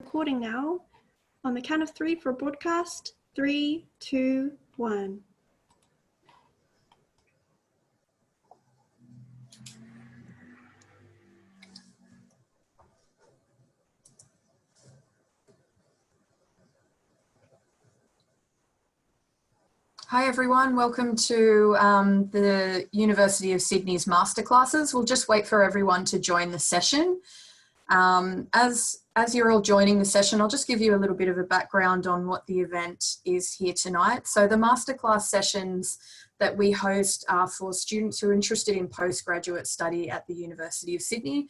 Recording now. On the count of 3 for broadcast. 3, 2, 1. Hi everyone, welcome to the University of Sydney's Masterclasses. We'll just wait for everyone to join the session. As you're all joining the session, I'll just give you a little bit of a background on what the event is here tonight. So the Masterclass sessions that we host are for students who are interested in postgraduate study at the University of Sydney,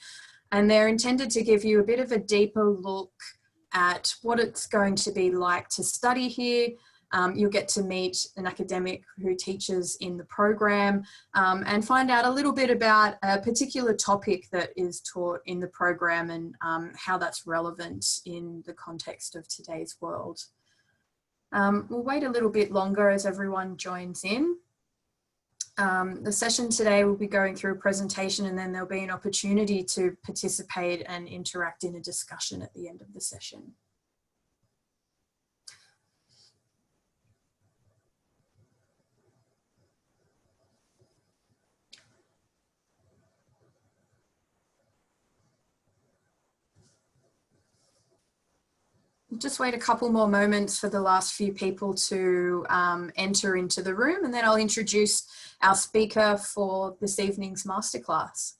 and they're intended to give you a bit of a deeper look at what it's going to be like to study here. You'll get to meet an academic who teaches in the program and find out a little bit about a particular topic that is taught in the program and how that's relevant in the context of today's world. We'll wait a little bit longer as everyone joins in. The session today will be going through a presentation, and then there'll be an opportunity to participate and interact in a discussion at the end of the session. Just wait a couple more moments for the last few people to enter into the room, and then I'll introduce our speaker for this evening's masterclass.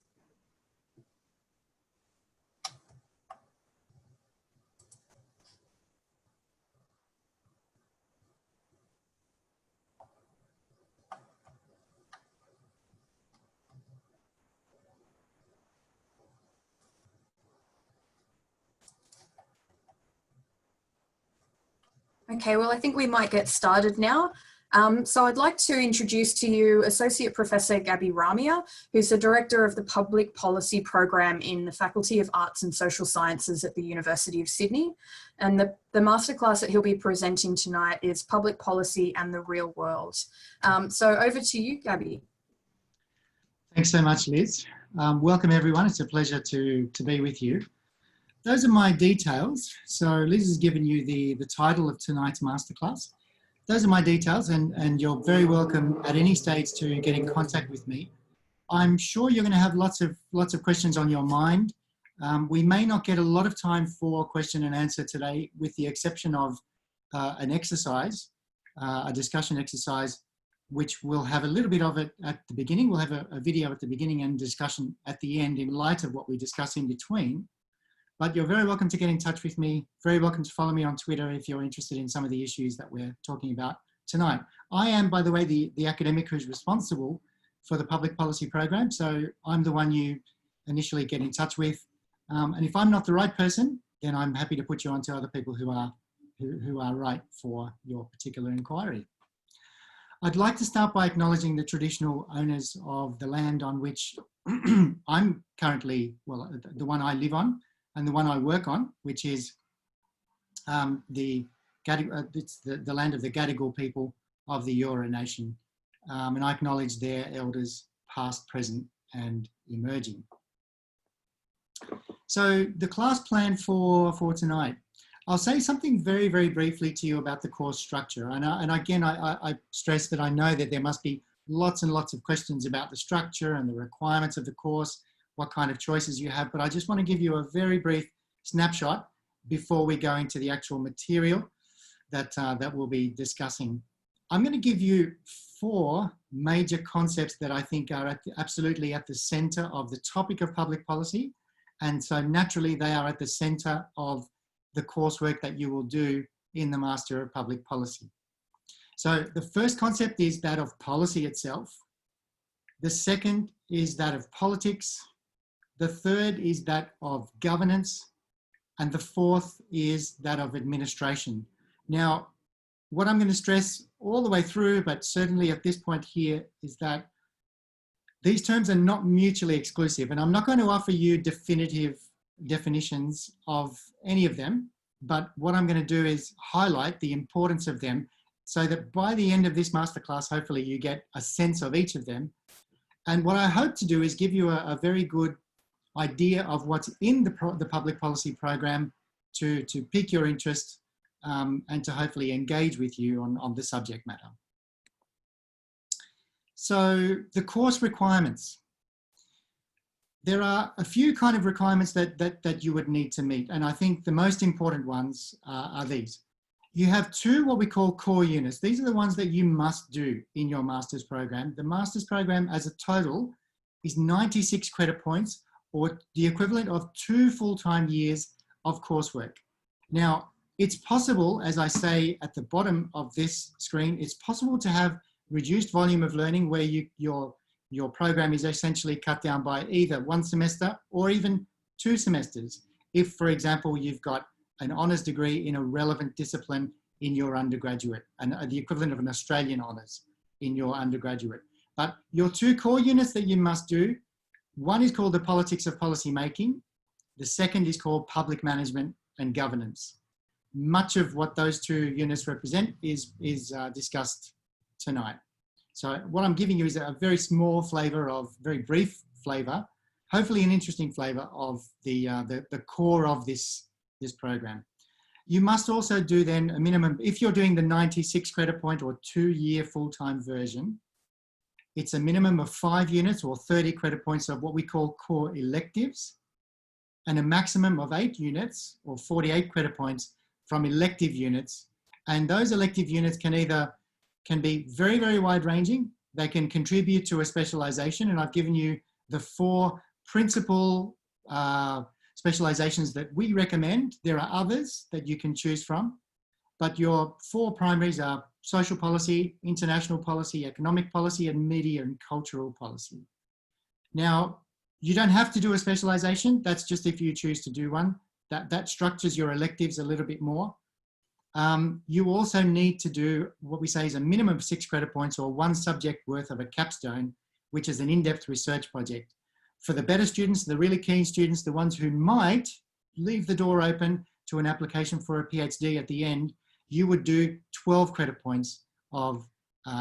Okay, well, I think we might get started now. So I'd like to introduce to you Associate Professor Gabby Ramia, who's the Director of the Public Policy Program in the Faculty of Arts and Social Sciences at the University of Sydney. And the masterclass that he'll be presenting tonight is Public Policy and the Real World. So over to you, Gabby. Thanks so much, Liz. Welcome everyone, it's a pleasure to be with you. Those are my details. So Liz has given you the title of tonight's masterclass. Those are my details, and you're very welcome at any stage to get in contact with me. I'm sure you're going to have lots of questions on your mind. We may not get a lot of time for question and answer today, with the exception of an exercise, a discussion exercise, which we'll have a little bit of it at the beginning. We'll have a video at the beginning and discussion at the end in light of what we discuss in between. But you're very welcome to get in touch with me. Very welcome to follow me on Twitter if you're interested in some of the issues that we're talking about tonight. I am, by the way, the academic who's responsible for the public policy program. So I'm the one you initially get in touch with. And if I'm not the right person, then I'm happy to put you on to other people who are right for your particular inquiry. I'd like to start by acknowledging the traditional owners of the land on which I'm currently, well, the one I live on, and the one I work on, which is the land of the Gadigal people of the Eora Nation. And I acknowledge their elders, past, present, and emerging. So the class plan for tonight, I'll say something very, very briefly to you about the course structure. And again, I stress that I know that there must be lots and lots of questions about the structure and the requirements of the course, what kind of choices you have, but I just want to give you a very brief snapshot before we go into the actual material that we'll be discussing. I'm going to give you 4 major concepts that I think are absolutely at the center of the topic of public policy, and so naturally they are at the center of the coursework that you will do in the Master of Public Policy. So the first concept is that of policy itself. The second is that of politics. The third is that of governance, and the fourth is that of administration. Now, what I'm going to stress all the way through, but certainly at this point here, is that these terms are not mutually exclusive, and I'm not going to offer you definitive definitions of any of them, but what I'm going to do is highlight the importance of them so that by the end of this masterclass, hopefully you get a sense of each of them. And what I hope to do is give you a very good idea of what's in the public policy program to pique your interest and to hopefully engage with you on the subject matter. So the course requirements. There are a few kind of requirements that you would need to meet, and I think the most important ones are these. You have 2 what we call core units. These are the ones that you must do in your master's program. The master's program as a total is 96 credit points, or the equivalent of 2 full-time years of coursework. Now, it's possible, as I say at the bottom of this screen, it's possible to have reduced volume of learning where your program is essentially cut down by either 1 semester or even 2 semesters. If, for example, you've got an honours degree in a relevant discipline in your undergraduate, and the equivalent of an Australian honours in your undergraduate. But your 2 core units that you must do, one is called the politics of policy making. The second is called public management and governance. Much of what those 2 units represent is discussed tonight. So what I'm giving you is a very small flavour of, very brief flavour, hopefully an interesting flavour of the core of this program. You must also do then a minimum, if you're doing the 96 credit point or 2-year full-time version, it's a minimum of 5 units or 30 credit points of what we call core electives, and a maximum of 8 units or 48 credit points from elective units. And those elective units can be very, very wide ranging. They can contribute to a specialization, and I've given you the 4 principal specializations that we recommend. There are others that you can choose from, but your 4 primaries are social policy, international policy, economic policy, and media and cultural policy. Now, you don't have to do a specialization. That's just if you choose to do one. That structures your electives a little bit more. You also need to do what we say is a minimum of 6 credit points or 1 subject worth of a capstone, which is an in-depth research project. For the better students, the really keen students, the ones who might leave the door open to an application for a PhD at the end, you would do 12 credit points of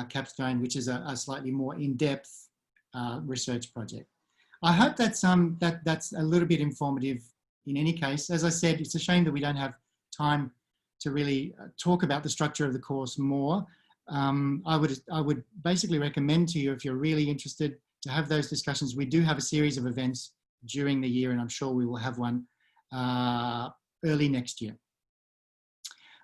capstone, which is a slightly more in-depth research project. I hope that's a little bit informative in any case. As I said, it's a shame that we don't have time to really talk about the structure of the course more. I would basically recommend to you, if you're really interested, to have those discussions. We do have a series of events during the year, and I'm sure we will have one early next year.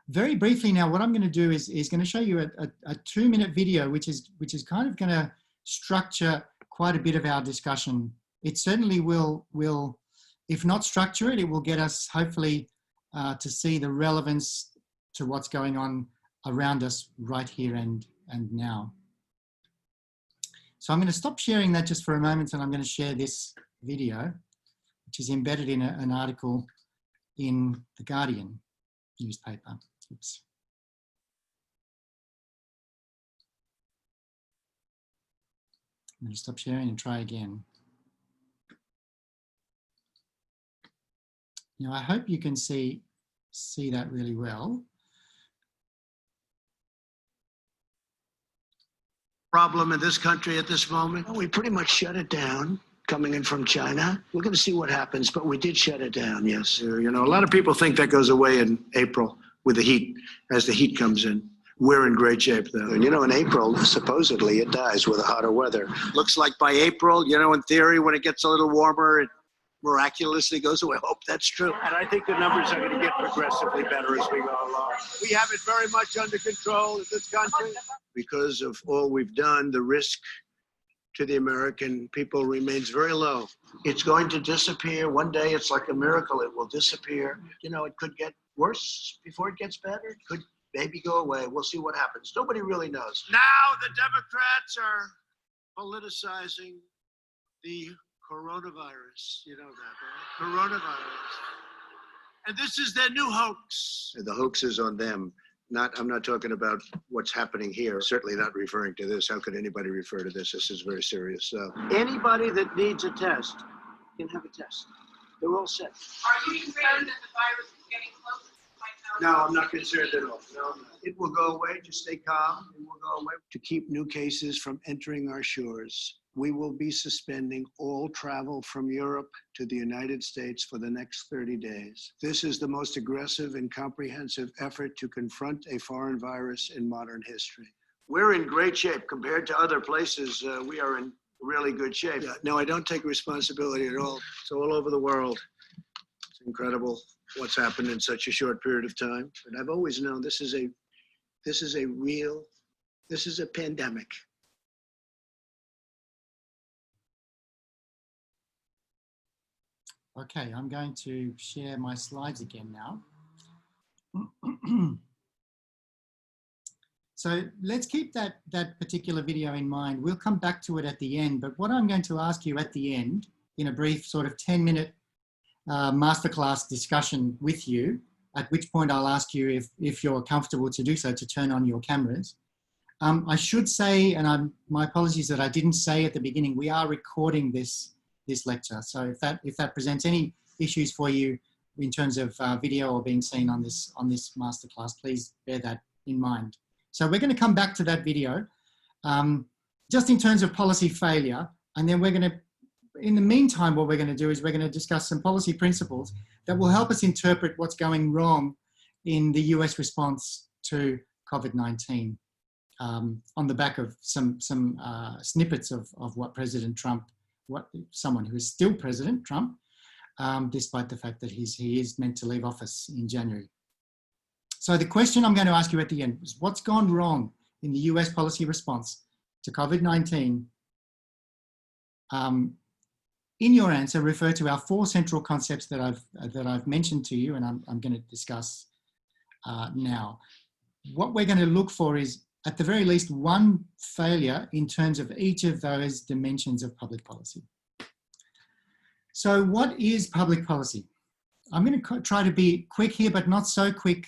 Very briefly now, what I'm going to do is going to show you a 2-minute video, which is kind of going to structure quite a bit of our discussion. It certainly will, if not structure it, it will get us hopefully to see the relevance to what's going on around us right here and now. So I'm going to stop sharing that just for a moment, and I'm going to share this video, which is embedded in an article in The Guardian newspaper. Oops. I'm going to stop sharing and try again. Now, I hope you can see that really well. Problem in this country at this moment? We pretty much shut it down coming in from China. We're going to see what happens, but we did shut it down, yes. You know, a lot of people think that goes away in April with the heat, as the heat comes in. We're in great shape, though. And, you know, in April, supposedly it dies with the hotter weather. Looks like by April, you know, in theory, when it gets a little warmer, it miraculously goes away. I hope that's true. And I think the numbers are going to get progressively better as we go along. We have it very much under control in this country. Because of all we've done, the risk to the American people remains very low. It's going to disappear. One day, it's like a miracle. It will disappear. You know, it could get worse before it gets better. It could maybe go away. We'll see what happens. Nobody really knows. Now the Democrats are politicizing the coronavirus. You know that, right? Coronavirus. And this is their new hoax. The hoax is on them. I'm not talking about what's happening here. Certainly not referring to this. How could anybody refer to this? This is very serious. Anybody that needs a test can have a test. They're all set. Are you concerned that the virus is getting closer to No, I'm not concerned at all. No, it will go away. Just stay calm. It will go away. To keep new cases from entering our shores, we will be suspending all travel from Europe to the United States for the next 30 days. This is the most aggressive and comprehensive effort to confront a foreign virus in modern history. We're in great shape compared to other places. We are in really good shape. Yeah, no, I don't take responsibility at all. It's all over the world. It's incredible what's happened in such a short period of time. But I've always known this is a pandemic. Okay, I'm going to share my slides again now. So let's keep that particular video in mind. We'll come back to it at the end, but what I'm going to ask you at the end, in a brief sort of 10-minute masterclass discussion with you, at which point I'll ask you if you're comfortable to do so, to turn on your cameras. I should say, and my apologies that I didn't say at the beginning, we are recording this lecture. So if that presents any issues for you in terms of video or being seen on this masterclass, please bear that in mind. So we're going to come back to that video just in terms of policy failure. And then we're going to, in the meantime, what we're going to do is we're going to discuss some policy principles that will help us interpret what's going wrong in the US response to COVID-19 on the back of some snippets of what President Trump, someone who is still President Trump, despite the fact that he is meant to leave office in January. So the question I'm going to ask you at the end is, what's gone wrong in the US policy response to COVID-19? In your answer, refer to our 4 central concepts that I've mentioned to you, and I'm going to discuss now. What we're going to look for is, at the very least, one failure in terms of each of those dimensions of public policy. So what is public policy? I'm going to try to be quick here, but not so quick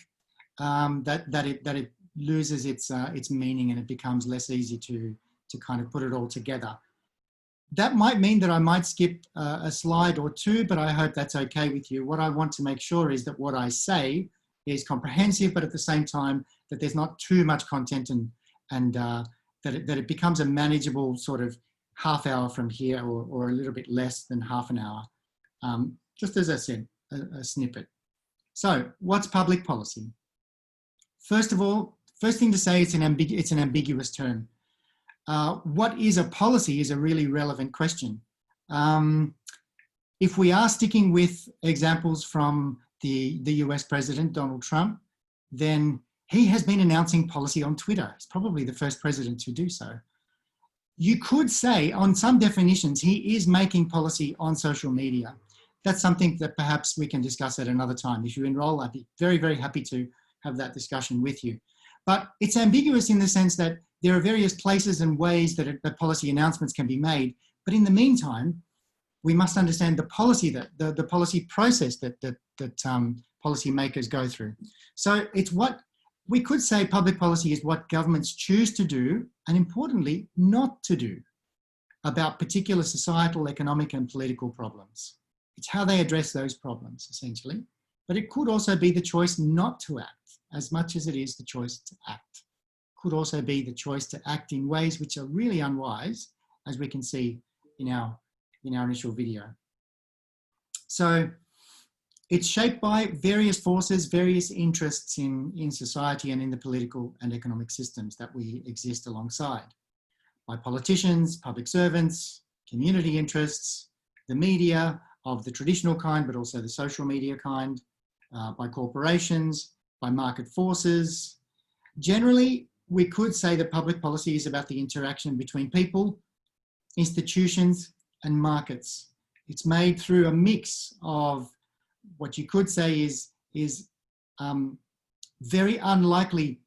that it loses its meaning and it becomes less easy to kind of put it all together. That might mean that I might skip a slide or two, but I hope that's okay with you. What I want to make sure is that what I say is comprehensive, but at the same time that there's not too much content and that it becomes a manageable sort of half hour from here, or a little bit less than half an hour. Just as I said, a snippet. So what's public policy? First of all, first thing to say, it's an ambiguous term. What is a policy is a really relevant question. If we are sticking with examples from the US President, Donald Trump, then he has been announcing policy on Twitter. He's probably the first president to do so. You could say, on some definitions, he is making policy on social media. That's something that perhaps we can discuss at another time. If you enroll, I'd be very, very happy to have that discussion with you. But it's ambiguous in the sense that there are various places and ways that policy announcements can be made. But in the meantime, we must understand the policy, the policy process that policymakers go through. So it's what we could say public policy is what governments choose to do, and importantly, not to do about particular societal, economic, and political problems. It's how they address those problems, essentially. But it could also be the choice not to act, as much as it is the choice to act. Could also be the choice to act in ways which are really unwise, as we can see in our initial video. So it's shaped by various forces, various interests in society and in the political and economic systems that we exist alongside. By politicians, public servants, community interests, the media of the traditional kind, but also the social media kind, by corporations, by market forces. Generally, we could say that public policy is about the interaction between people, institutions, and markets. It's made through a mix of what you could say is very unlikely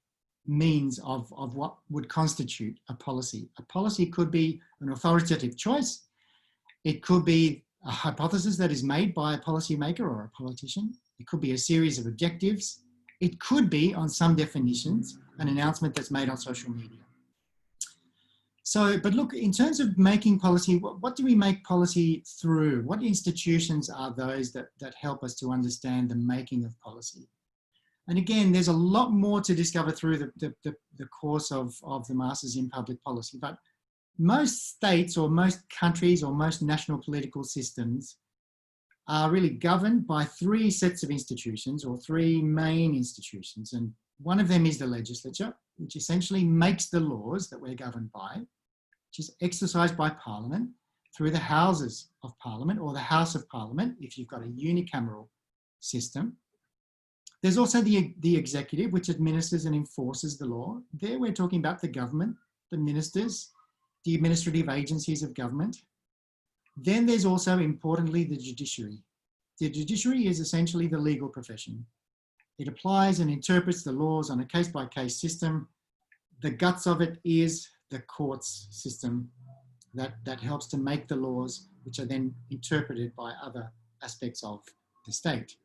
means of what would constitute a policy. A policy could be an authoritative choice. It could be a hypothesis that is made by a policymaker or a politician. It could be a series of objectives. It could be, on some definitions, an announcement that's made on social media. So, but look, in terms of making policy, what do we make policy through? What institutions are those that help us to understand the making of policy? And again, there's a lot more to discover through the course of the Masters in Public Policy. But most states or most countries or most national political systems are really governed by three sets of institutions or three main institutions. And one of them is the legislature, which essentially makes the laws that we're governed by, which is exercised by Parliament through the Houses of Parliament or the House of Parliament if you've got a unicameral system. There's also the executive, which administers and enforces the law. There we're talking about the government, the ministers, the administrative agencies of government. Then there's also, importantly, the judiciary. The judiciary is essentially the legal profession. It applies and interprets the laws on a case-by-case system. The guts of it is the courts system that helps to make the laws, which are then interpreted by other aspects of the state.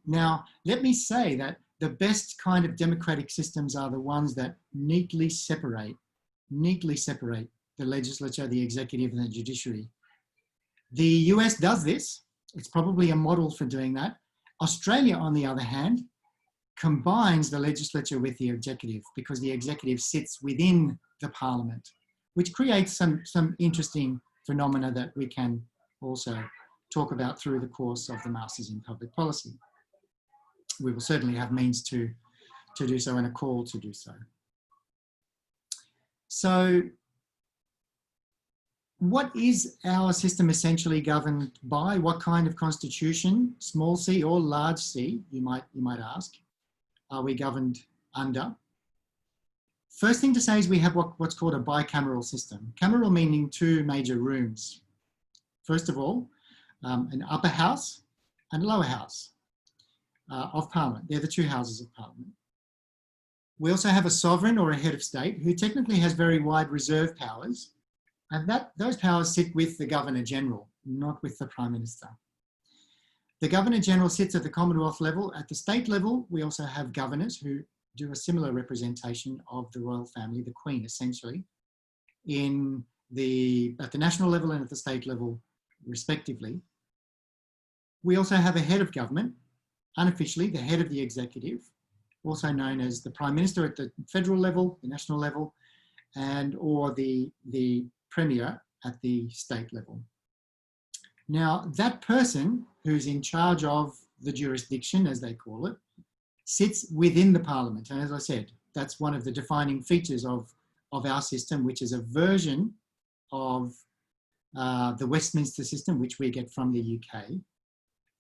Now, let me say that the best kind of democratic systems are the ones that neatly separate the legislature, the executive, and the judiciary. The US does this. It's probably a model for doing that. Australia, on the other hand, combines the legislature with the executive because the executive sits within the parliament, which creates some interesting phenomena that we can also talk about through the course of the Masters in Public Policy. We will certainly have means to do so and a call to do so. So what is our system essentially governed by? What kind of constitution, small c or large c, you might ask, are we governed under? First thing to say is we have what's called a bicameral system. Cameral meaning two major rooms. First of all, an upper house and a lower house of Parliament. They're the two houses of Parliament. We also have a sovereign or a head of state who technically has very wide reserve powers, and those powers sit with the Governor-General, not with the Prime Minister. The Governor-General sits at the Commonwealth level. At the state level, we also have governors who do a similar representation of the royal family, the Queen essentially, at the national level and at the state level respectively. We also have a head of government, unofficially the head of the executive, also known as the Prime Minister at the federal level, the national level, or the Premier at the state level. Now, that person who's in charge of the jurisdiction, as they call it, sits within the Parliament. And as I said, that's one of the defining features of our system, which is a version of the Westminster system, which we get from the UK,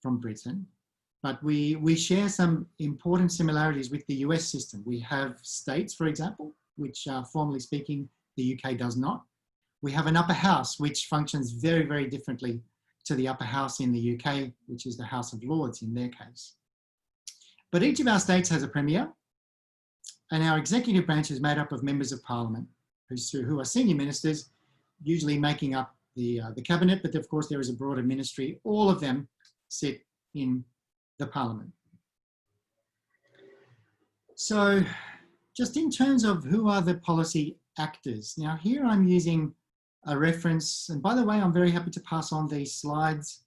from Britain. But we share some important similarities with the US system. We have states, for example, which formally speaking, the UK does not. We have an upper house, which functions very, very differently to the upper house in the UK, which is the House of Lords in their case. But each of our states has a premier, and our executive branch is made up of members of Parliament who are senior ministers, usually making up the cabinet, but of course there is a broader ministry. All of them sit in the Parliament. So just in terms of who are the policy actors. Now here I'm using a reference, and by the way, I'm very happy to pass on these slides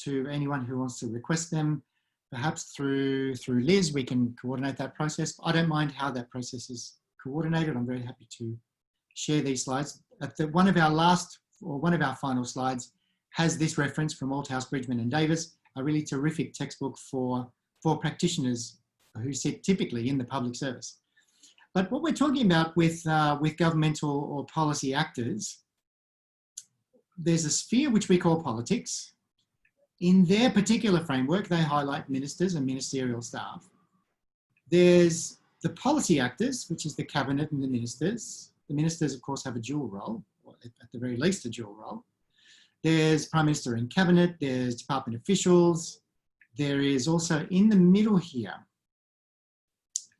to anyone who wants to request them. Perhaps through Liz, we can coordinate that process. I don't mind how that process is coordinated. I'm very happy to share these slides. One of our final slides has this reference from Althouse, Bridgman and Davis, a really terrific textbook for practitioners who sit typically in the public service. But what we're talking about with governmental or policy actors, there's a sphere which we call politics. In their particular framework, they highlight ministers and ministerial staff. There's the policy actors, which is the cabinet and the ministers. The ministers, of course, have a dual role, or at the very least a dual role. There's Prime Minister and Cabinet, there's department officials. There is also in the middle here,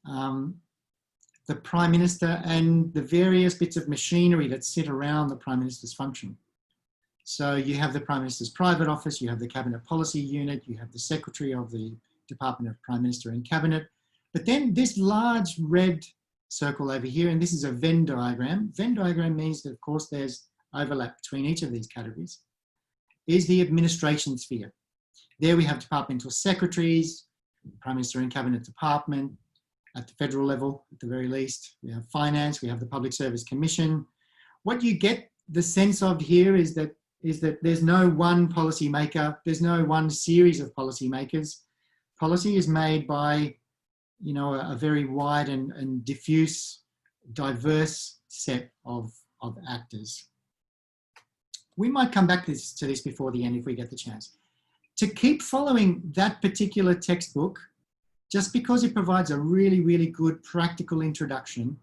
the Prime Minister and the various bits of machinery that sit around the Prime Minister's function. So you have the Prime Minister's private office, you have the Cabinet Policy Unit, you have the Secretary of the Department of Prime Minister and Cabinet. But then this large red circle over here, and this is a Venn diagram. Venn diagram means that, of course, there's overlap between each of these categories, is the administration sphere. There we have departmental secretaries, Prime Minister and Cabinet Department, at the federal level, at the very least. We have finance, we have the Public Service Commission. What you get the sense of here is that there's no one policy maker, there's no one series of policymakers. Policy is made by, you know, a very wide and diffuse, diverse set of actors. We might come back to this before the end if we get the chance. To keep following that particular textbook, just because it provides a really, really good practical introduction,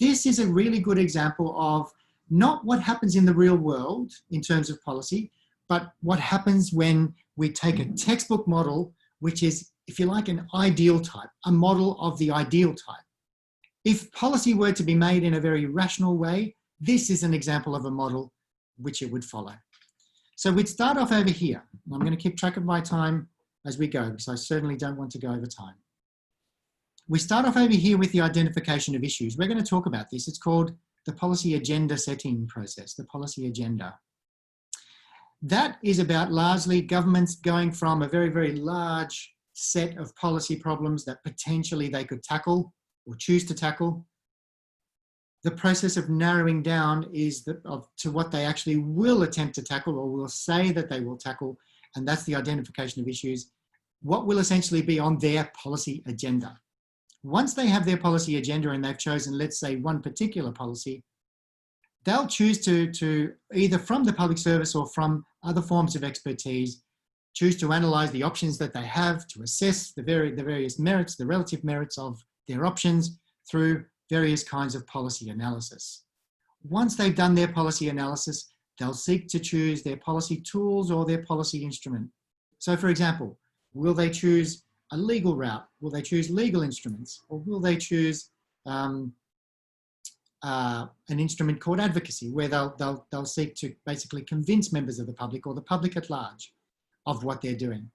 this is a really good example of not what happens in the real world in terms of policy, but what happens when we take a textbook model, which is, if you like, an ideal type, a model of the ideal type. If policy were to be made in a very rational way, this is an example of a model which it would follow. So we'd start off over here. I'm going to keep track of my time as we go, because I certainly don't want to go over time. We start off over here with the identification of issues. We're going to talk about this. It's called the policy agenda setting process, the policy agenda. That is about largely governments going from a very, very large set of policy problems that potentially they could tackle or choose to tackle. The process of narrowing down is to what they actually will attempt to tackle or will say that they will tackle, and that's the identification of issues. What will essentially be on their policy agenda. Once they have their policy agenda and they've chosen, let's say, one particular policy, they'll choose to either from the public service or from other forms of expertise, choose to analyse the options that they have, to assess the various merits, the relative merits of their options through various kinds of policy analysis. Once they've done their policy analysis, they'll seek to choose their policy tools or their policy instrument. So, for example, will they choose a legal route? Will they choose legal instruments? Or will they choose an instrument called advocacy, where they'll seek to basically convince members of the public or the public at large of what they're doing?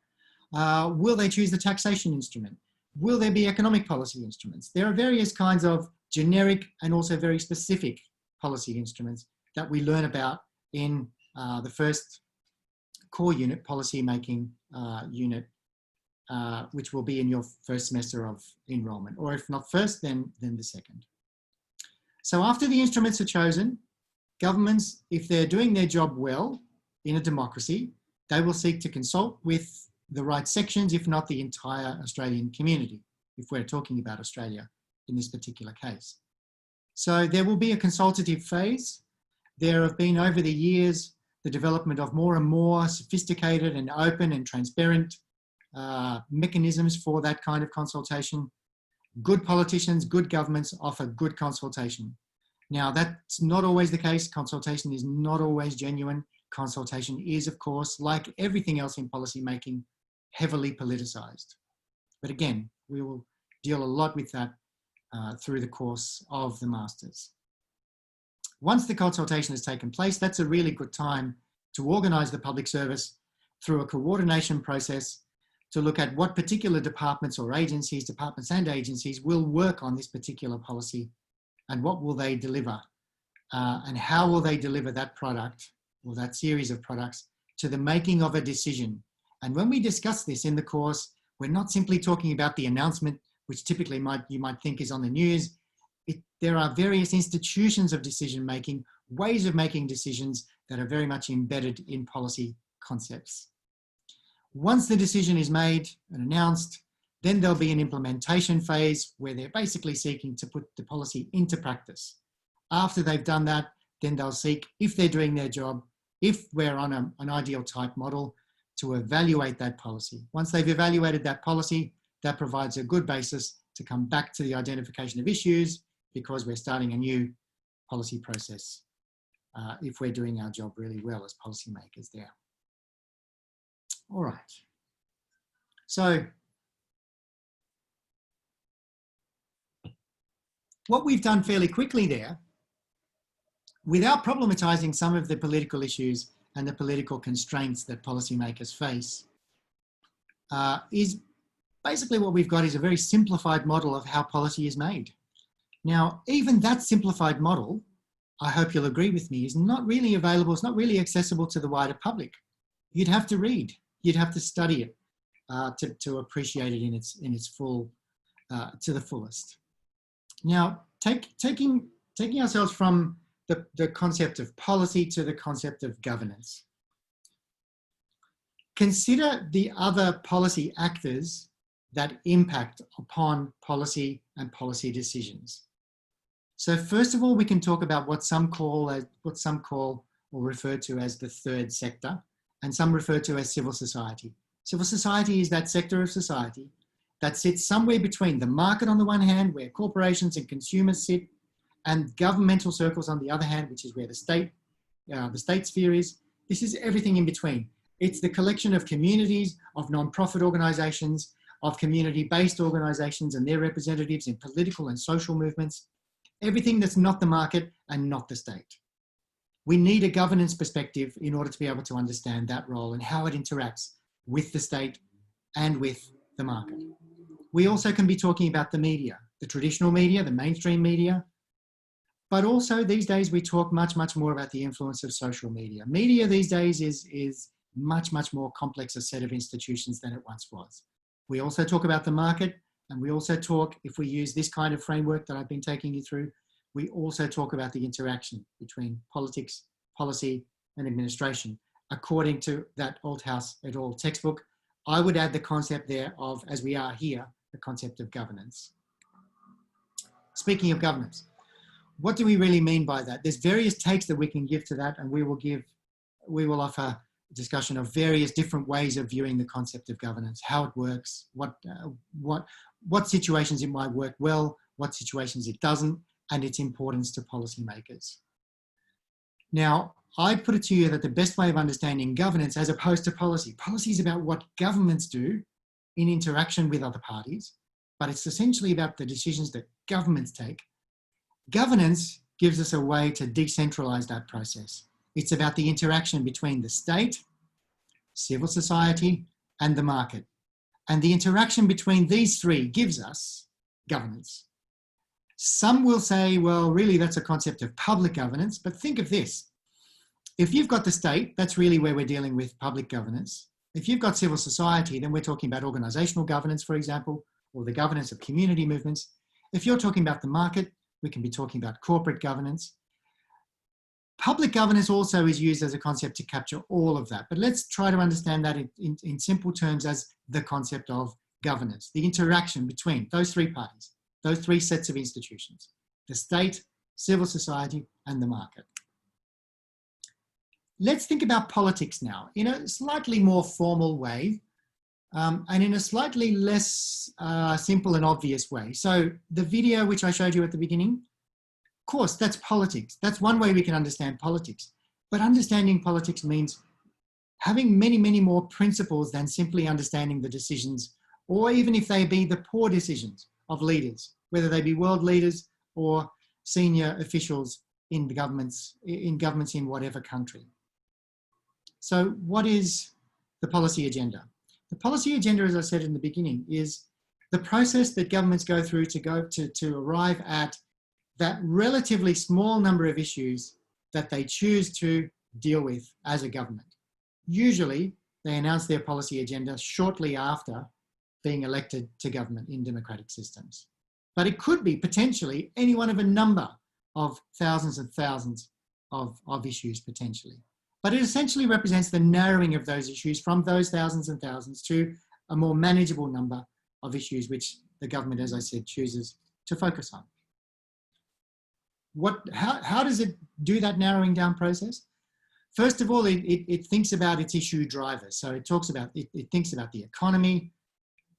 Will they choose the taxation instrument? Will there be economic policy instruments? There are various kinds of generic and also very specific policy instruments that we learn about in the first core unit, policy making unit, which will be in your first semester of enrolment, or if not first, then the second. So after the instruments are chosen, governments, if they're doing their job well in a democracy, they will seek to consult with the right sections, if not the entire Australian community, if we're talking about Australia in this particular case. So there will be a consultative phase. There have been, over the years, the development of more and more sophisticated and open and transparent mechanisms for that kind of consultation. Good politicians, good governments offer good consultation. Now, that's not always the case. Consultation is not always genuine. Consultation is, of course, like everything else in policy making, heavily politicised. But again, we will deal a lot with that through the course of the Masters. Once the consultation has taken place, that's a really good time to organise the public service through a coordination process to look at what particular departments or agencies, departments and agencies will work on this particular policy and what will they deliver and how will they deliver that product or that series of products to the making of a decision. And when we discuss this in the course, we're not simply talking about the announcement, which typically you might think is on the news. There are various institutions of decision making, ways of making decisions that are very much embedded in policy concepts. Once the decision is made and announced, then there'll be an implementation phase where they're basically seeking to put the policy into practice. After they've done that, then they'll seek, if they're doing their job, if we're on an ideal type model, to evaluate that policy. Once they've evaluated that policy, that provides a good basis to come back to the identification of issues, because we're starting a new policy process if we're doing our job really well as policymakers there. All right. So what we've done fairly quickly there, without problematizing some of the political issues and the political constraints that policymakers face, is basically what we've got is a very simplified model of how policy is made. Now, even that simplified model, I hope you'll agree with me, is not really available, it's not really accessible to the wider public. You'd have to read, you'd have to study it to appreciate it in its full, to the fullest. Now, taking ourselves from the concept of policy to the concept of governance. Consider the other policy actors that impact upon policy and policy decisions. So first of all, we can talk about what some call or refer to as the third sector, and some refer to as civil society. Civil society is that sector of society that sits somewhere between the market on the one hand, where corporations and consumers sit, and governmental circles on the other hand, which is where the state sphere is. This is everything in between. It's the collection of communities, of non-profit organisations, of community-based organisations and their representatives in political and social movements, everything that's not the market and not the state. We need a governance perspective in order to be able to understand that role and how it interacts with the state and with the market. We also can be talking about the media, the traditional media, the mainstream media, but also these days we talk much, much more about the influence of social media. Media these days is much, much more complex a set of institutions than it once was. We also talk about the market, and we also talk, if we use this kind of framework that I've been taking you through, we also talk about the interaction between politics, policy, and administration. According to that Althouse et al. Textbook, I would add the concept there of, as we are here, the concept of governance. Speaking of governance, what do we really mean by that? There's various takes that we can give to that, and we will offer a discussion of various different ways of viewing the concept of governance, how it works, what situations it might work well, what situations it doesn't, and its importance to policymakers. Now, I put it to you that the best way of understanding governance as opposed to policy is about what governments do in interaction with other parties, but it's essentially about the decisions that governments take. Governance gives us a way to decentralize that process. It's about the interaction between the state, civil society, and the market. And the interaction between these three gives us governance. Some will say, well, really that's a concept of public governance, but think of this. If you've got the state, that's really where we're dealing with public governance. If you've got civil society, then we're talking about organizational governance, for example, or the governance of community movements. If you're talking about the market, we can be talking about corporate governance. Public governance also is used as a concept to capture all of that, but let's try to understand that in simple terms as the concept of governance, the interaction between those three parties, those three sets of institutions, the state, civil society, and the market. Let's think about politics now in a slightly more formal way and in a slightly less simple and obvious way. So the video which I showed you at the beginning, of course, that's politics. That's one way we can understand politics. But understanding politics means having many, many more principles than simply understanding the decisions, or even if they be the poor decisions of leaders, whether they be world leaders or senior officials in the governments in whatever country. So what is the policy agenda? The policy agenda, as I said in the beginning, is the process that governments go through to arrive at that relatively small number of issues that they choose to deal with as a government. Usually, they announce their policy agenda shortly after being elected to government in democratic systems. But it could be potentially any one of a number of thousands and thousands of issues potentially. But it essentially represents the narrowing of those issues from those thousands and thousands to a more manageable number of issues which the government, as I said, chooses to focus on. How does it do that narrowing down process? First of all, it thinks about its issue drivers. So it thinks about the economy,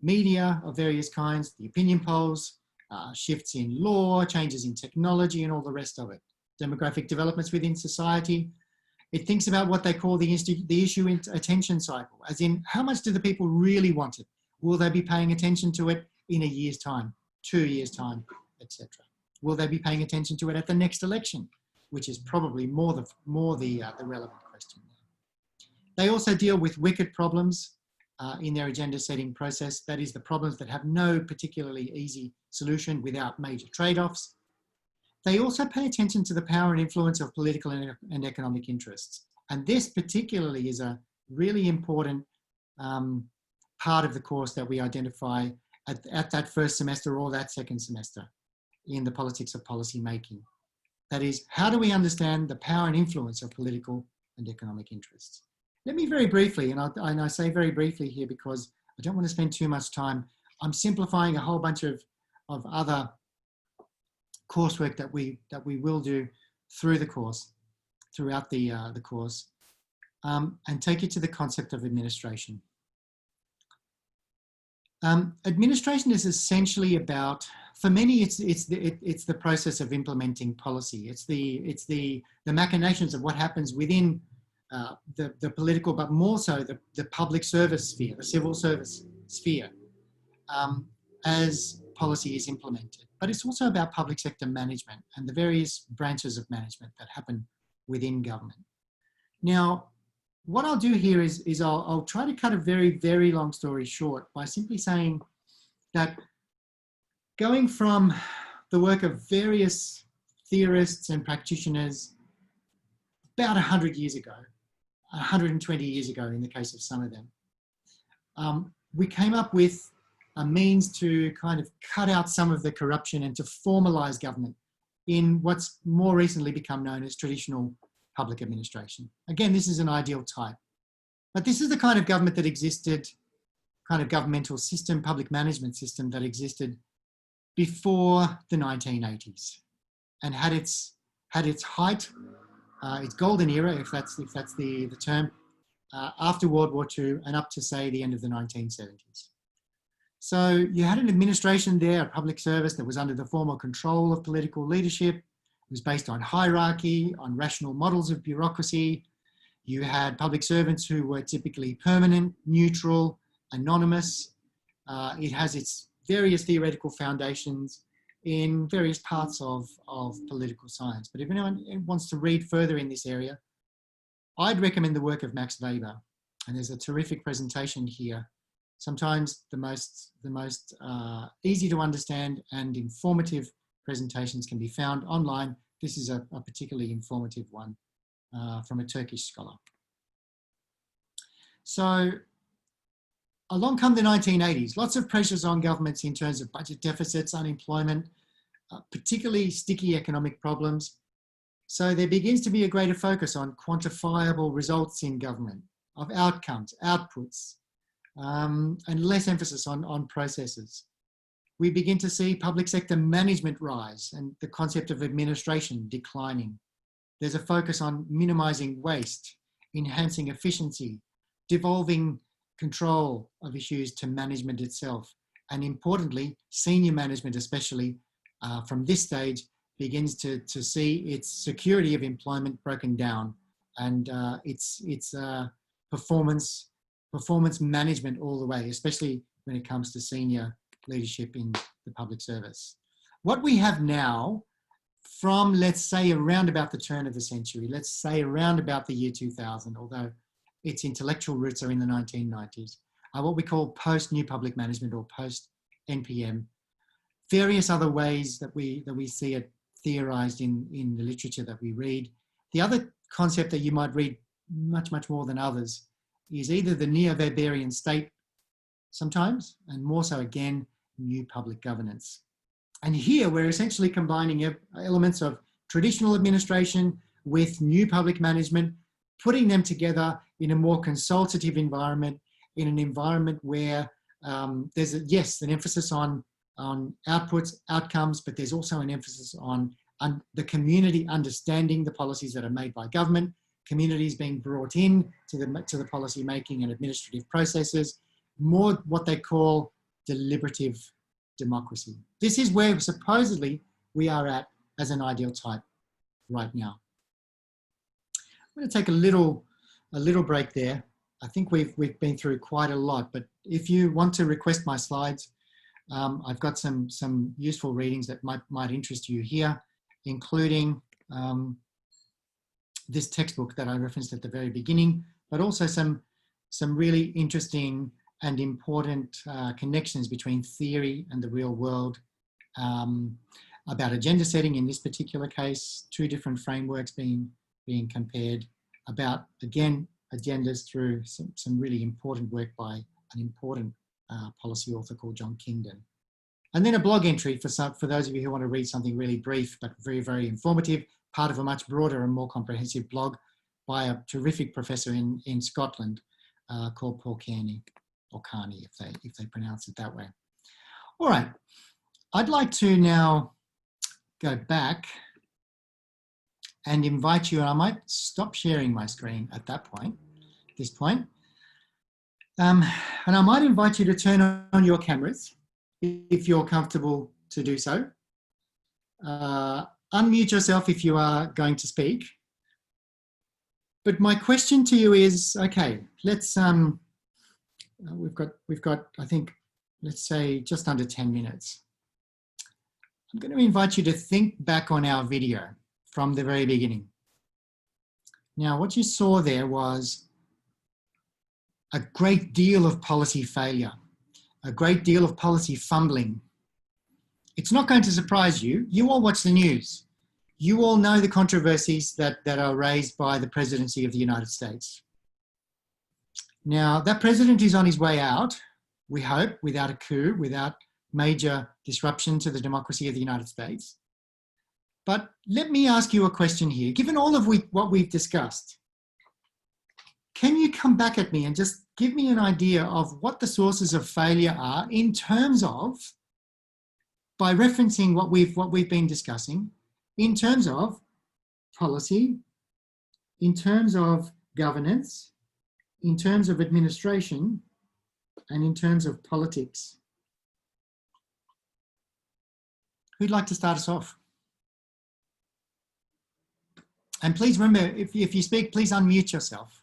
media of various kinds, the opinion polls, shifts in law, changes in technology, and all the rest of it. Demographic developments within society. It thinks about what they call the issue attention cycle, as in how much do the people really want it? Will they be paying attention to it in a year's time, 2 years' time, etc.? Will they be paying attention to it at the next election, which is probably more the relevant question. They also deal with wicked problems in their agenda setting process. That is, the problems that have no particularly easy solution without major trade-offs. They also pay attention to the power and influence of political and economic interests. And this particularly is a really important part of the course that we identify at that first semester or that second semester in the politics of policy making. That is, how do we understand the power and influence of political and economic interests? Let me very briefly, and I say very briefly here because I don't want to spend too much time. I'm simplifying a whole bunch of other coursework that we will do through the course, throughout the course, and take you to the concept of administration. Administration is essentially about, for many, it's the process of implementing policy. It's the machinations of what happens within the political, but more so the public service sphere, the civil service sphere, as policy is implemented. But it's also about public sector management and the various branches of management that happen within government. Now, what I'll do here is I'll try to cut a very, very long story short by simply saying that going from the work of various theorists and practitioners about 100 years ago, 120 years ago in the case of some of them, we came up with a means to kind of cut out some of the corruption and to formalize government in what's more recently become known as traditional public administration. Again, this is an ideal type, but this is the kind of government that existed, kind of governmental system, public management system that existed before the 1980s and had its height, its golden era, if that's the term, after World War II and up to, say, the end of the 1970s. So you had an administration there, a public service that was under the formal control of political leadership. It was based on hierarchy, on rational models of bureaucracy. You had public servants who were typically permanent, neutral, anonymous. It has its various theoretical foundations in various parts of political science. But if anyone wants to read further in this area, I'd recommend the work of Max Weber. And there's a terrific presentation here. Sometimes the most easy to understand and informative presentations can be found online. This is a particularly informative one from a Turkish scholar. So along come the 1980s, lots of pressures on governments in terms of budget deficits, unemployment, particularly sticky economic problems. So there begins to be a greater focus on quantifiable results in government, of outcomes, outputs, and less emphasis on processes. We begin to see public sector management rise and the concept of administration declining. There's a focus on minimizing waste, enhancing efficiency, devolving control of issues to management itself. And importantly, senior management, especially from this stage, begins to see its security of employment broken down and its performance management all the way, especially when it comes to senior leadership in the public service. What we have now from, let's say, around about the turn of the century, let's say around about the year 2000, although its intellectual roots are in the 1990s, are what we call post-new public management or post-NPM. Various other ways that we see it theorized in the literature that we read. The other concept that you might read much, much more than others is either the neo-Weberian state sometimes, and more so again, new public governance. And here we're essentially combining elements of traditional administration with new public management, putting them together in a more consultative environment, in an environment where there's an emphasis on outputs, outcomes, but there's also an emphasis on the community understanding the policies that are made by government, communities being brought in to the policy making and administrative processes, more what they call deliberative democracy. This is where supposedly we are at as an ideal type right now. I'm going to take a little break there. I think we've been through quite a lot, but if you want to request my slides, I've got some useful readings that might interest you here, including this textbook that I referenced at the very beginning, but also some really interesting and important connections between theory and the real world, about agenda setting in this particular case, two different frameworks being compared, about, again, agendas through some really important work by an important policy author called John Kingdon. And then a blog entry for those of you who want to read something really brief but very, very informative, part of a much broader and more comprehensive blog by a terrific professor in Scotland called Paul Kearney, or Carney if they pronounce it that way. All right, I'd like to now go back and invite you, and I might stop sharing my screen at this point. And I might invite you to turn on your cameras if you're comfortable to do so. Unmute yourself if you are going to speak. But my question to you is, okay, let's, we've got, I think, let's say just under 10 minutes. I'm going to invite you to think back on our video from the very beginning. Now, what you saw there was a great deal of policy failure, a great deal of policy fumbling. It's not going to surprise you. You all watch the news. You all know the controversies that are raised by the presidency of the United States. Now, that president is on his way out, we hope, without a coup, without major disruption to the democracy of the United States. But let me ask you a question here. Given all of what we've discussed, can you come back at me and just give me an idea of what the sources of failure are in terms of, by referencing what we've been discussing, in terms of policy, in terms of governance, in terms of administration, and in terms of politics? Who'd like to start us off? And please remember, if you speak, please unmute yourself.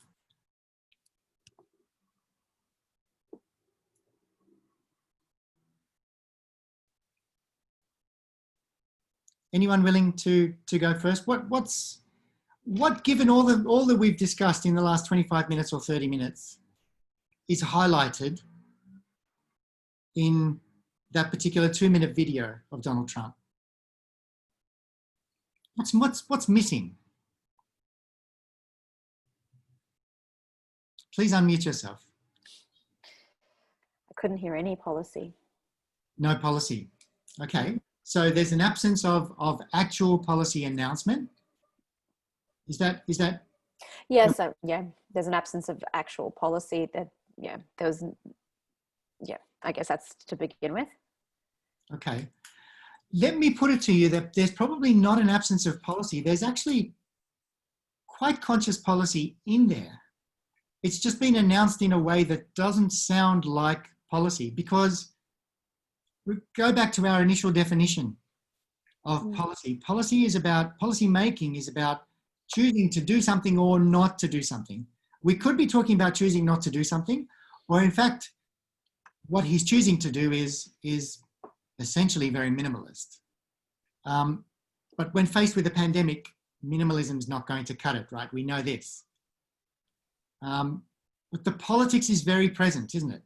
Anyone willing to go first? What given all that we've discussed in the last 25 minutes or 30 minutes is highlighted in that particular 2-minute video of Donald Trump? What's missing? Please unmute yourself. I couldn't hear any policy. No policy. Okay. So there's an absence of actual policy announcement. Is that? Yes, yeah. There's an absence of actual policy. I guess that's to begin with. Okay. Let me put it to you that there's probably not an absence of policy. There's actually quite conscious policy in there. It's just been announced in a way that doesn't sound like policy, because we go back to our initial definition of policy. Policy making is about choosing to do something or not to do something. We could be talking about choosing not to do something, or in fact, what he's choosing to do is essentially very minimalist. But when faced with a pandemic, minimalism is not going to cut it, right? We know this. But the politics is very present, isn't it?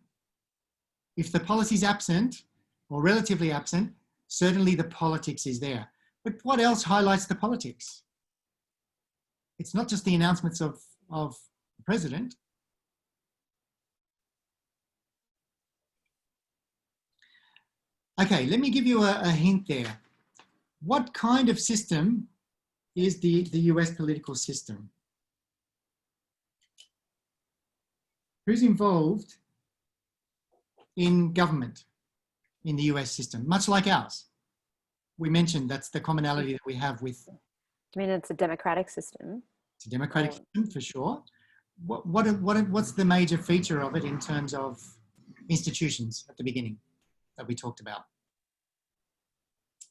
If the policy is absent, or relatively absent, certainly the politics is there. But what else highlights the politics? It's not just the announcements of the president. Okay, let me give you a hint there. What kind of system is the US political system? Who's involved in government in the US system, much like ours? We mentioned that's the commonality that we have with. I mean, it's a democratic system. It's a democratic system for sure. What's the major feature of it in terms of institutions at the beginning that we talked about?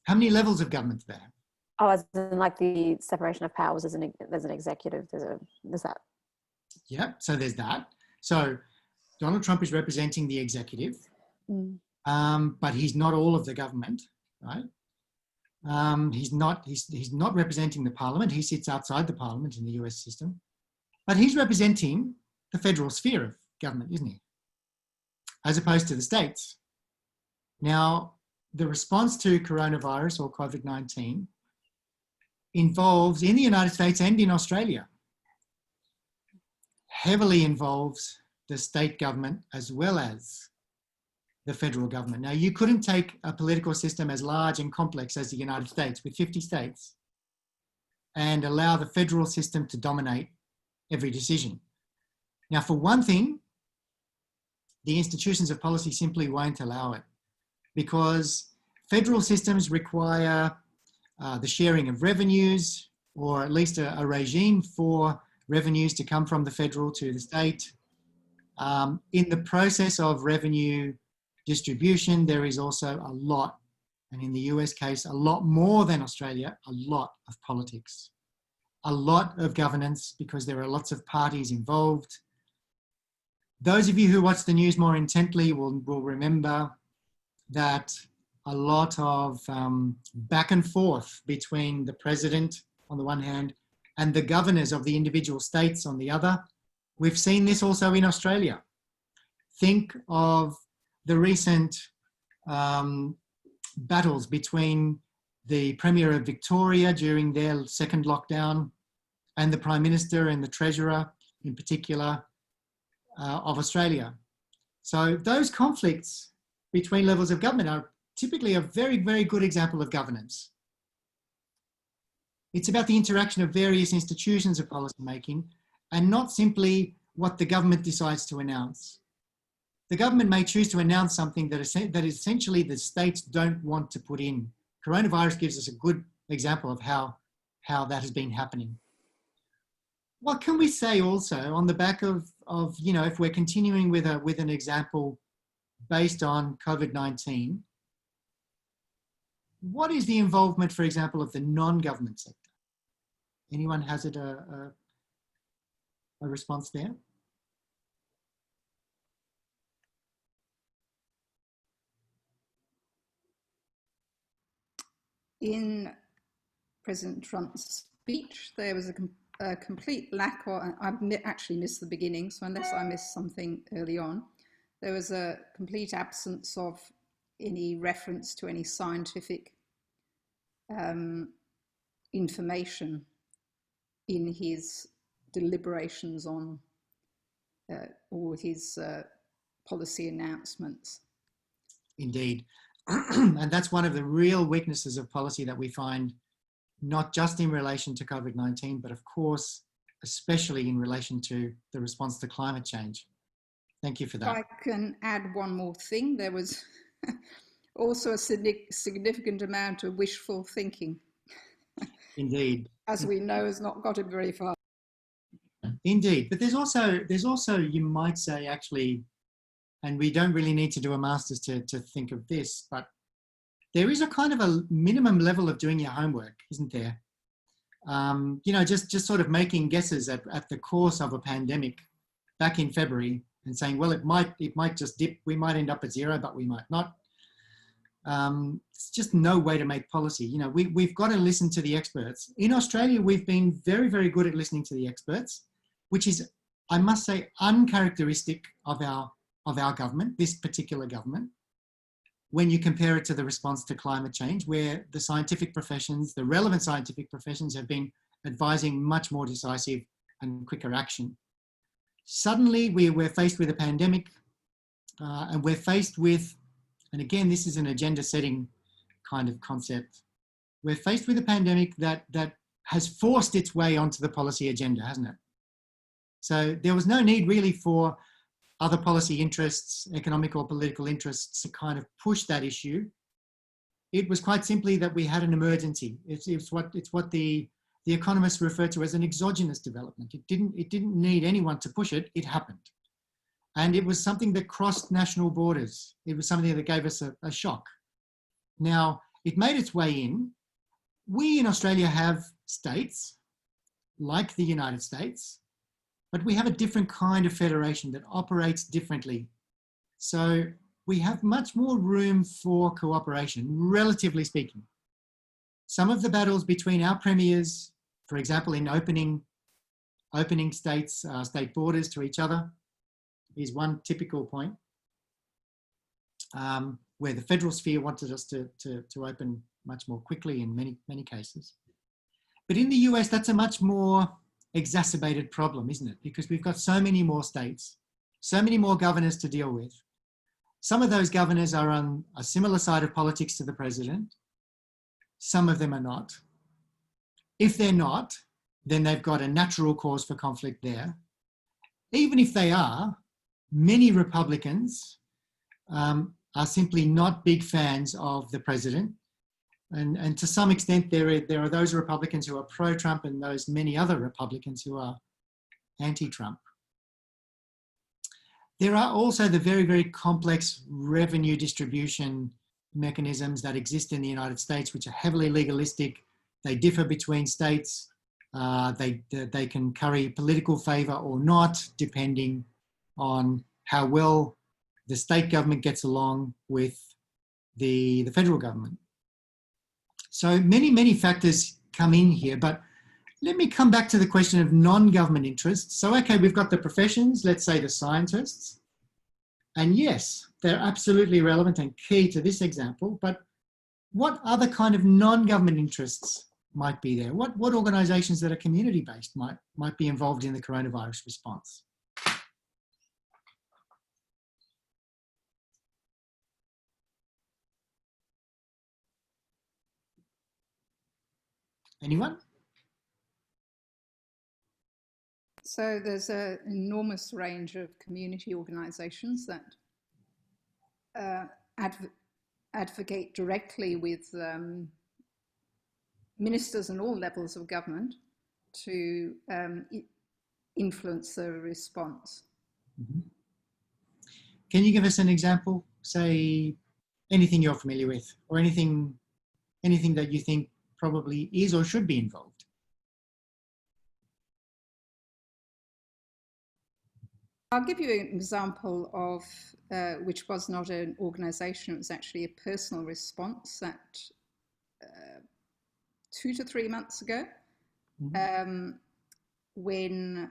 How many levels of government do they have? Oh, as in like the separation of powers, there's an executive, there's that. Yeah, so there's that. So Donald Trump is representing the executive, but he's not all of the government, right? He's not representing the parliament. He sits outside the parliament in the US system, but he's representing the federal sphere of government, isn't he? As opposed to the states. Now, the response to coronavirus or COVID-19 involves, in the United States and in Australia, heavily involves the state government as well as the federal government. Now, you couldn't take a political system as large and complex as the United States with 50 states and allow the federal system to dominate every decision. Now, for one thing, the institutions of policy simply won't allow it, because federal systems require the sharing of revenues, or at least a regime for revenues to come from the federal to the state. In the process of revenue distribution, there is also a lot, and in the US case, a lot more than Australia, a lot of politics, a lot of governance, because there are lots of parties involved. Those of you who watch the news more intently will remember that a lot of back and forth between the president on the one hand and the governors of the individual states on the other. We've seen this also in Australia. Think of the recent battles between the Premier of Victoria during their second lockdown and the Prime Minister and the Treasurer in particular of Australia. So those conflicts between levels of government are typically a very, very good example of governance. It's about the interaction of various institutions of policy making and not simply what the government decides to announce. The government may choose to announce something that essentially the states don't want to put in. Coronavirus gives us a good example of how that has been happening. What can we say also on the back of if we're continuing with an example based on COVID-19, what is the involvement, for example, of the non-government sector? Anyone has a response there? In President Trump's speech, there was a complete lack of, I've actually missed the beginning, so unless I missed something early on, there was a complete absence of any reference to any scientific information in his deliberations on all his policy announcements. Indeed. And that's one of the real weaknesses of policy that we find, not just in relation to COVID-19, but of course, especially in relation to the response to climate change. Thank you for that. I can add one more thing. There was also a significant amount of wishful thinking. Indeed. As we know, has not got him very far. Indeed. But there's also, you might say, actually, and we don't really need to do a master's to think of this, but there is a kind of a minimum level of doing your homework, isn't there? Just sort of making guesses at the course of a pandemic back in February and saying, well, it might just dip. We might end up at zero, but we might not. It's just no way to make policy. We've got to listen to the experts. In Australia, we've been very, very good at listening to the experts, which is, I must say, uncharacteristic of our government, this particular government, when you compare it to the response to climate change, where the scientific professions, the relevant scientific professions, have been advising much more decisive and quicker action. Suddenly, we're faced with a pandemic, and we're faced with, and again, this is an agenda-setting kind of concept, we're faced with a pandemic that has forced its way onto the policy agenda, hasn't it? So there was no need really for other policy interests, economic or political interests, to kind of push that issue. It was quite simply that we had an emergency. It's what the economists refer to as an exogenous development. It didn't need anyone to push it. It happened, and it was something that crossed national borders. It was something that gave us a shock. Now it made its way in. We in Australia have states like the United States, but we have a different kind of federation that operates differently. So we have much more room for cooperation, relatively speaking. Some of the battles between our premiers, for example, in opening states, state borders to each other, is one typical point where the federal sphere wanted us to open much more quickly in many cases. But in the US, that's a much more exacerbated problem, isn't it? Because we've got so many more states, so many more governors to deal with, Some of those governors are on a similar side of politics to the president. Some of them are not. If they're not, then they've got a natural cause for conflict there. Even if they are, many Republicans are simply not big fans of the president. And to some extent, there are those Republicans who are pro-Trump and those many other Republicans who are anti-Trump. There are also the very, very complex revenue distribution mechanisms that exist in the United States, which are heavily legalistic. They differ between states. They can curry political favour or not, depending on how well the state government gets along with the federal government. So many, many factors come in here, but let me come back to the question of non-government interests. So, okay, we've got the professions, let's say the scientists, and yes, they're absolutely relevant and key to this example, but what other kind of non-government interests might be there? What organisations that are community-based might be involved in the coronavirus response? Anyone? So there's an enormous range of community organisations that advocate directly with ministers and all levels of government to influence the response. Mm-hmm. Can you give us an example? Say anything you're familiar with, or anything that you think probably is or should be involved. I'll give you an example of which was not an organisation, it was actually a personal response that 2 to 3 months ago, when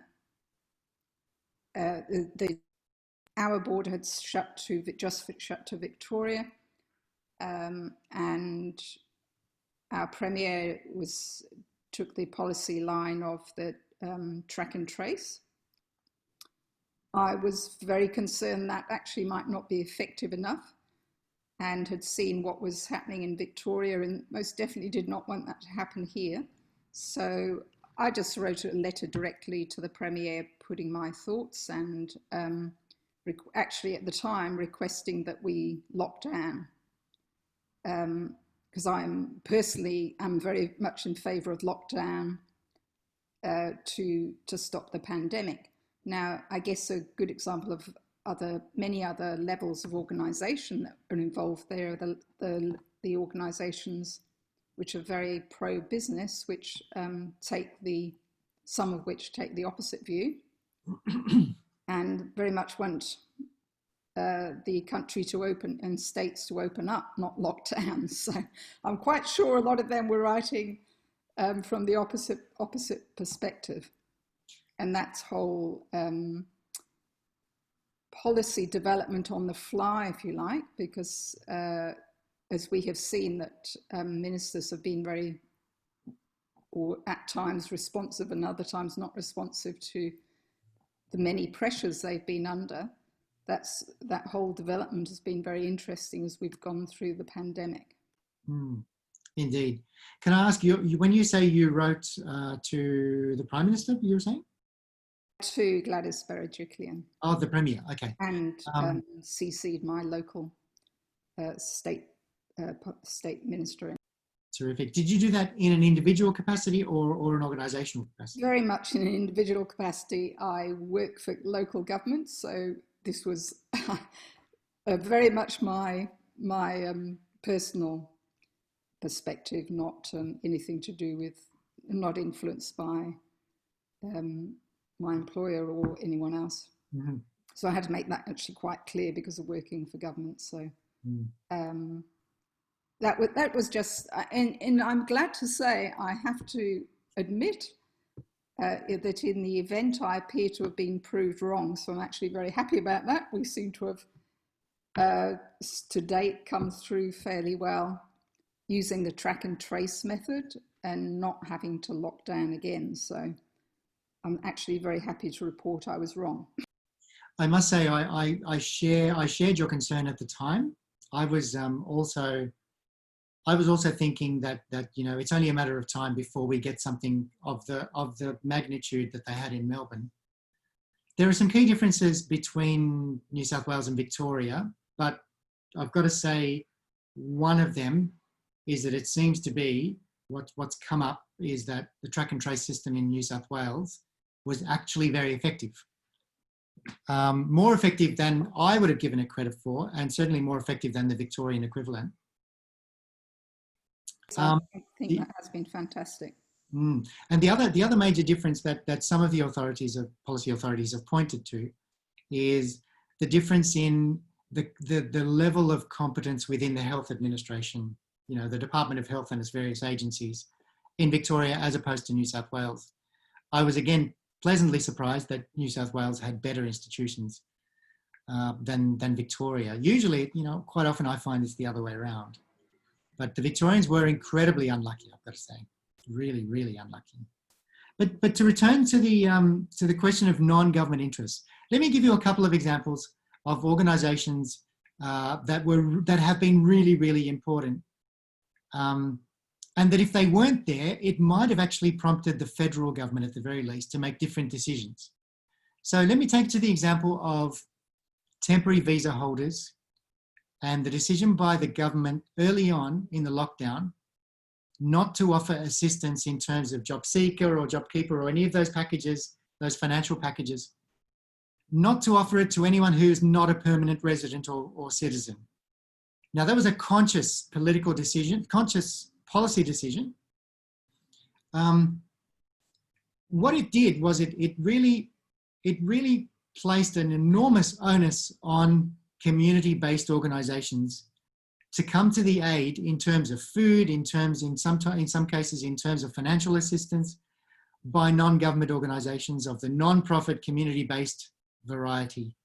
our board had just shut to Victoria, and our Premier took the policy line of the track and trace. I was very concerned that actually might not be effective enough, and had seen what was happening in Victoria and most definitely did not want that to happen here. So I just wrote a letter directly to the Premier putting my thoughts and actually at the time requesting that we lock down. Because I'm very much in favour of lockdown to stop the pandemic. Now, I guess a good example of many other levels of organisation that are involved there are the organisations which are very pro-business, which some of which take the opposite view and very much want the country to open and states to open up, not lock down. So I'm quite sure a lot of them were writing from the opposite perspective. And that's whole policy development on the fly, if you like, because as we have seen that ministers have been very, or at times responsive and other times not responsive to the many pressures they've been under. That whole development has been very interesting as we've gone through the pandemic. Indeed. Can I ask you, when you say you wrote to the Prime Minister, you were saying? To Gladys Berejiklian. Oh, the Premier, okay. And CC'd my local state minister. Terrific. Did you do that in an individual capacity or an organisational capacity? Very much in an individual capacity. I work for local government, so this was very much my personal perspective, not anything to do with, not influenced by my employer or anyone else. Mm-hmm. So I had to make that actually quite clear because of working for government. So that was just, and I'm glad to say I have to admit that in the event I appear to have been proved wrong. So I'm actually very happy about that. We seem to have, to date, come through fairly well using the track and trace method and not having to lock down again. So I'm actually very happy to report I was wrong. I must say I shared your concern at the time. I was also thinking that it's only a matter of time before we get something of the magnitude that they had in Melbourne. There are some key differences between New South Wales and Victoria, but I've got to say one of them is that it seems to be what's come up is that the track and trace system in New South Wales was actually very effective. More effective than I would have given it credit for, and certainly more effective than the Victorian equivalent. So I think that has been fantastic. And the other major difference that some of the policy authorities have pointed to is the difference in the level of competence within the health administration, the Department of Health and its various agencies in Victoria as opposed to New South Wales. I was again pleasantly surprised that New South Wales had better institutions than Victoria. Usually, quite often I find it's the other way around. But the Victorians were incredibly unlucky, I've got to say. Really, really unlucky. But to return to the question of non-government interests, let me give you a couple of examples of organisations that have been really, really important, and that if they weren't there, it might have actually prompted the federal government, at the very least, to make different decisions. So let me take to the example of temporary visa holders and the decision by the government early on in the lockdown not to offer assistance in terms of job seeker or job keeper or any of those packages, those financial packages, not to offer it to anyone who is not a permanent resident or citizen. Now, that was a conscious political decision, conscious policy decision. What it did was it really placed an enormous onus on community-based organisations to come to the aid in terms of food, in some cases in terms of financial assistance by non-government organisations of the non-profit community-based variety.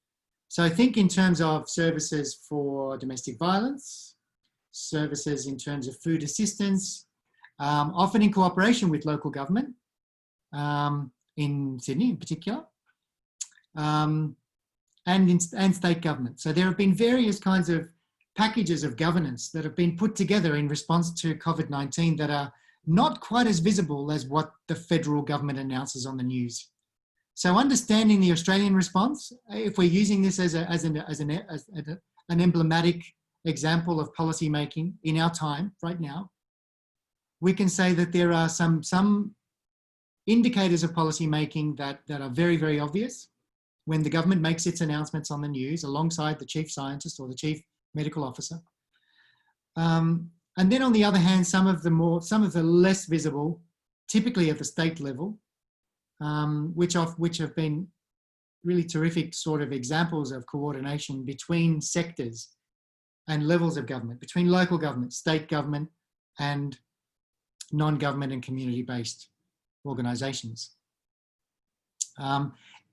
So I think in terms of services for domestic violence, services in terms of food assistance, often in cooperation with local government, in Sydney in particular, and state government. So there have been various kinds of packages of governance that have been put together in response to COVID-19 that are not quite as visible as what the federal government announces on the news. So understanding the Australian response, if we're using this as an emblematic example of policy making in our time right now, we can say that there are some indicators of policy making that are very, very obvious when the government makes its announcements on the news alongside the chief scientist or the chief medical officer. And then on the other hand, some of the less visible, typically at the state level, which have been really terrific sort of examples of coordination between sectors and levels of government, between local government, state government, and non-government and community-based organisations.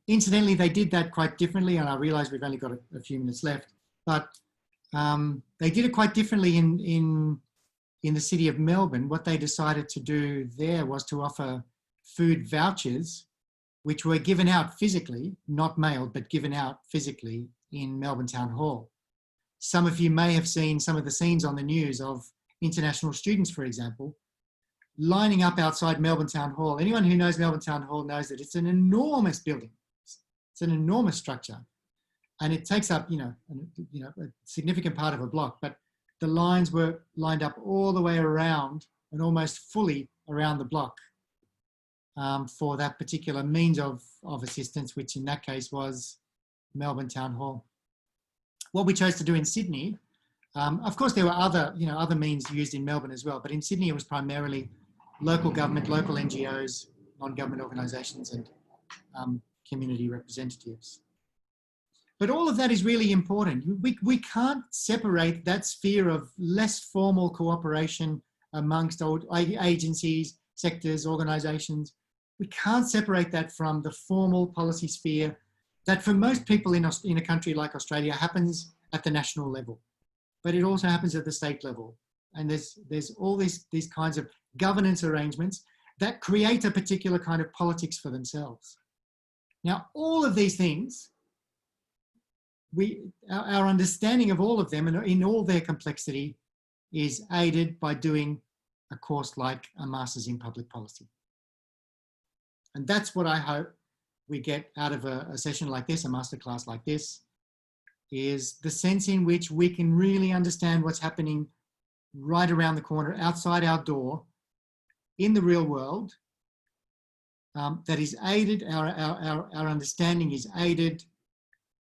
Incidentally, they did that quite differently, and I realise we've only got a few minutes left, but they did it quite differently in the city of Melbourne. What they decided to do there was to offer food vouchers, which were given out physically, not mailed, but given out physically in Melbourne Town Hall. Some of you may have seen some of the scenes on the news of international students, for example, lining up outside Melbourne Town Hall. Anyone who knows Melbourne Town Hall knows that it's an enormous building. It's an enormous structure, and it takes up, a significant part of a block, but the lines were lined up all the way around and almost fully around the block for that particular means of assistance, which in that case was Melbourne Town Hall. What we chose to do in Sydney, of course there were other means used in Melbourne as well, but in Sydney it was primarily local government, local NGOs, non-government organisations, and community representatives. But all of that is really important. We can't separate that sphere of less formal cooperation amongst agencies, sectors, organisations. We can't separate that from the formal policy sphere that for most people in a country like Australia happens at the national level, but it also happens at the state level. And there's all these kinds of governance arrangements that create a particular kind of politics for themselves. Now, all of these things our understanding of all of them and in all their complexity is aided by doing a course like a Masters in Public Policy. And that's what I hope we get out of a session like this, a masterclass like this, is the sense in which we can really understand what's happening right around the corner, outside our door, in the real world. That is aided, our understanding is aided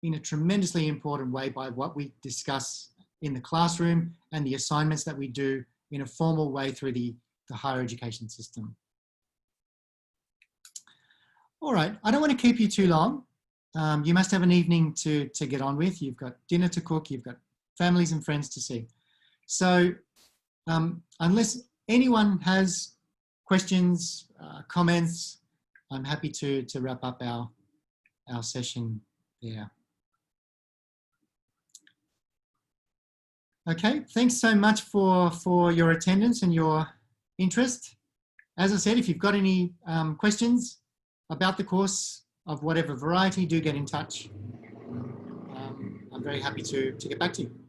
in a tremendously important way by what we discuss in the classroom and the assignments that we do in a formal way through the higher education system. All right, I don't want to keep you too long. You must have an evening to get on with. You've got dinner to cook, you've got families and friends to see. So unless anyone has questions, comments, I'm happy to wrap up our session there. Okay, thanks so much for your attendance and your interest. As I said, if you've got any questions about the course of whatever variety, do get in touch. I'm very happy to get back to you.